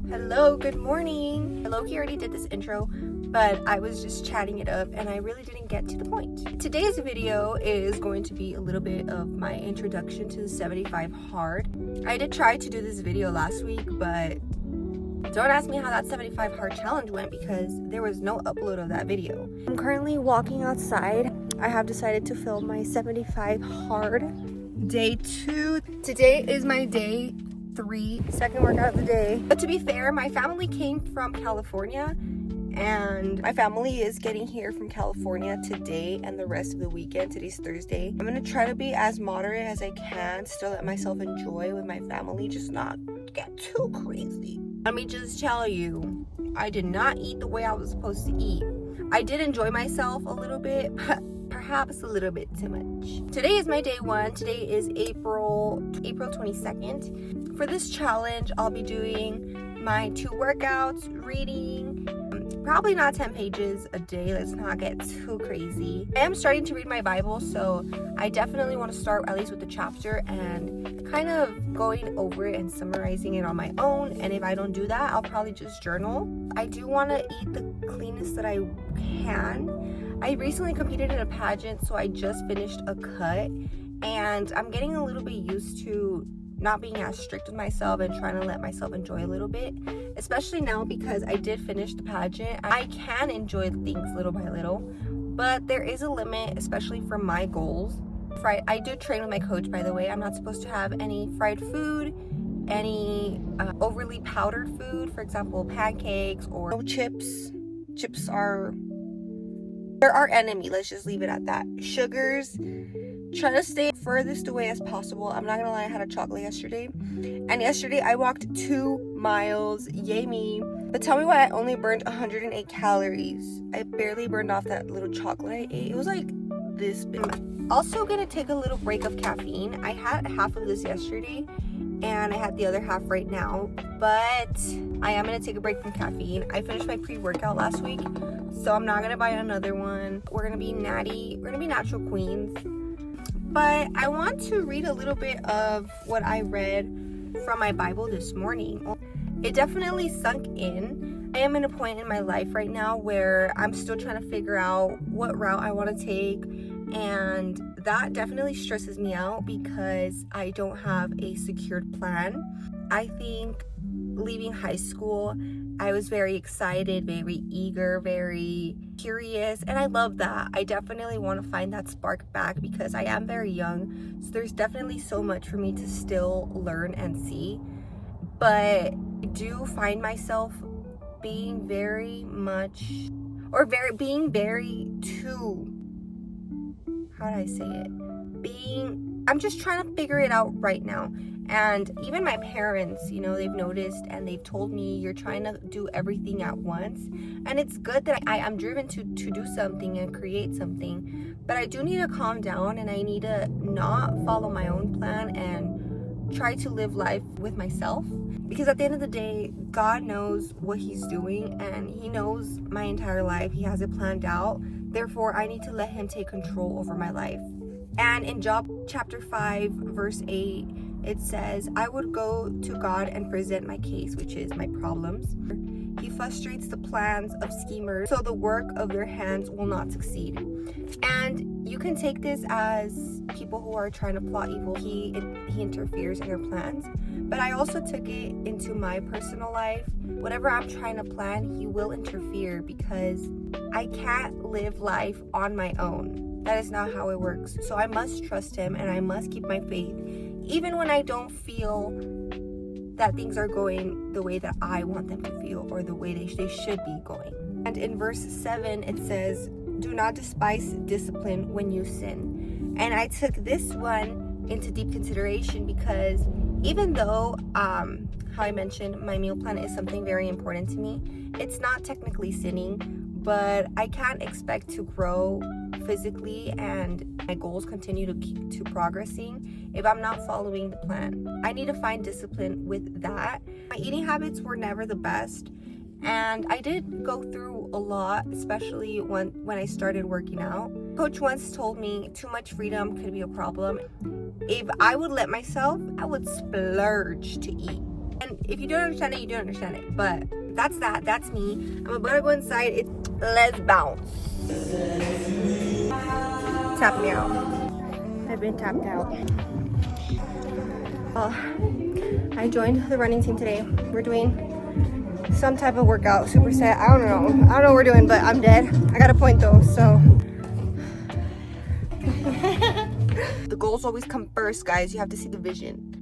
Hello, good morning. Loki already did this intro, but I was just chatting it up and I really didn't get to the point. Today's video is going to be a little bit of my introduction to the 75 hard. I did try to do this video last week, but don't ask me how that 75 hard challenge went because there was no upload of that video. I'm currently walking outside. I have decided to film my 75 hard day 2. Today is my day 3, second workout of the day. But to be fair, my family came from California and my family is getting here from California today and the rest of the weekend. Today's Thursday. I'm gonna try to be as moderate as I can, still let myself enjoy with my family, just not get too crazy. Let me just tell you, I did not eat the way I was supposed to eat. I did enjoy myself a little bit, but perhaps a little bit too much. Today is my day 1. Today is April 22nd. For this challenge, I'll be doing my 2 workouts, reading, probably not 10 pages a day. Let's not get too crazy. I am starting to read my Bible, so I definitely want to start at least with the chapter and kind of going over it and summarizing it on my own. And if I don't do that, I'll probably just journal. I do want to eat the cleanest that I can. I recently competed in a pageant, so I just finished a cut, and I'm getting a little bit used to not being as strict with myself and trying to let myself enjoy a little bit, especially now because I did finish the pageant. I can enjoy things little by little, but there is a limit, especially for my goals. I do train with my coach, by the way. I'm not supposed to have any fried food, any overly powdered food, for example pancakes, or no chips. They're our enemy, let's just leave it at that. Sugars, try to stay furthest away as possible. I'm not gonna lie, I had a chocolate yesterday, and yesterday I walked 2 miles, yay me. But tell me why I only burned 108 calories. I barely burned off that little chocolate I ate. It was like this big. I'm also gonna take a little break of caffeine. I had half of this yesterday and I had the other half right now, but I am gonna take a break from caffeine. I finished my pre-workout last week, so I'm not gonna buy another one. We're gonna be natural queens. But I want to read a little bit of what I read from my Bible this morning. It definitely sunk in. I am in a point in my life right now where I'm still trying to figure out what route I want to take, and that definitely stresses me out because I don't have a secured plan. I think leaving high school, I was very excited, very eager, very curious, and I love that. I definitely want to find that spark back because I am very young, so there's definitely so much for me to still learn and see. But I do find myself being I'm just trying to figure it out right now. And even my parents, they've noticed and they've told me you're trying to do everything at once. And it's good that I am driven to do something and create something. But I do need to calm down and I need to not follow my own plan and try to live life with myself. Because at the end of the day, God knows what he's doing and he knows my entire life. He has it planned out. Therefore, I need to let him take control over my life. And in Job chapter 5, verse 8, it says, I would go to God and present my case, which is my problems. He frustrates the plans of schemers, so the work of their hands will not succeed. And you can take this as people who are trying to plot evil. He interferes in their plans. But I also took it into my personal life. Whatever I'm trying to plan, he will interfere because I can't live life on my own. That is not how it works. So I must trust him and I must keep my faith, even when I don't feel that things are going the way that I want them to feel or the way they should be going. And in verse 7, it says, do not despise discipline when you sin. And I took this one into deep consideration because even though, how I mentioned, my meal plan is something very important to me, it's not technically sinning, but I can't expect to grow physically and my goals continue to keep progressing if I'm not following the plan. I need to find discipline with that. My eating habits were never the best, and I did go through a lot, especially when I started working out. Coach once told me too much freedom could be a problem. If I would let myself, I would splurge to eat. And if you don't understand it, you don't understand it. But that's that. That's me. I'm about to go inside. Let's bounce. Tap me out. I've been tapped out. I joined the running team today. We're doing some type of workout, superset. I don't know what we're doing, but I'm dead. I got a point though, so. The goals always come first, guys. You have to see the vision.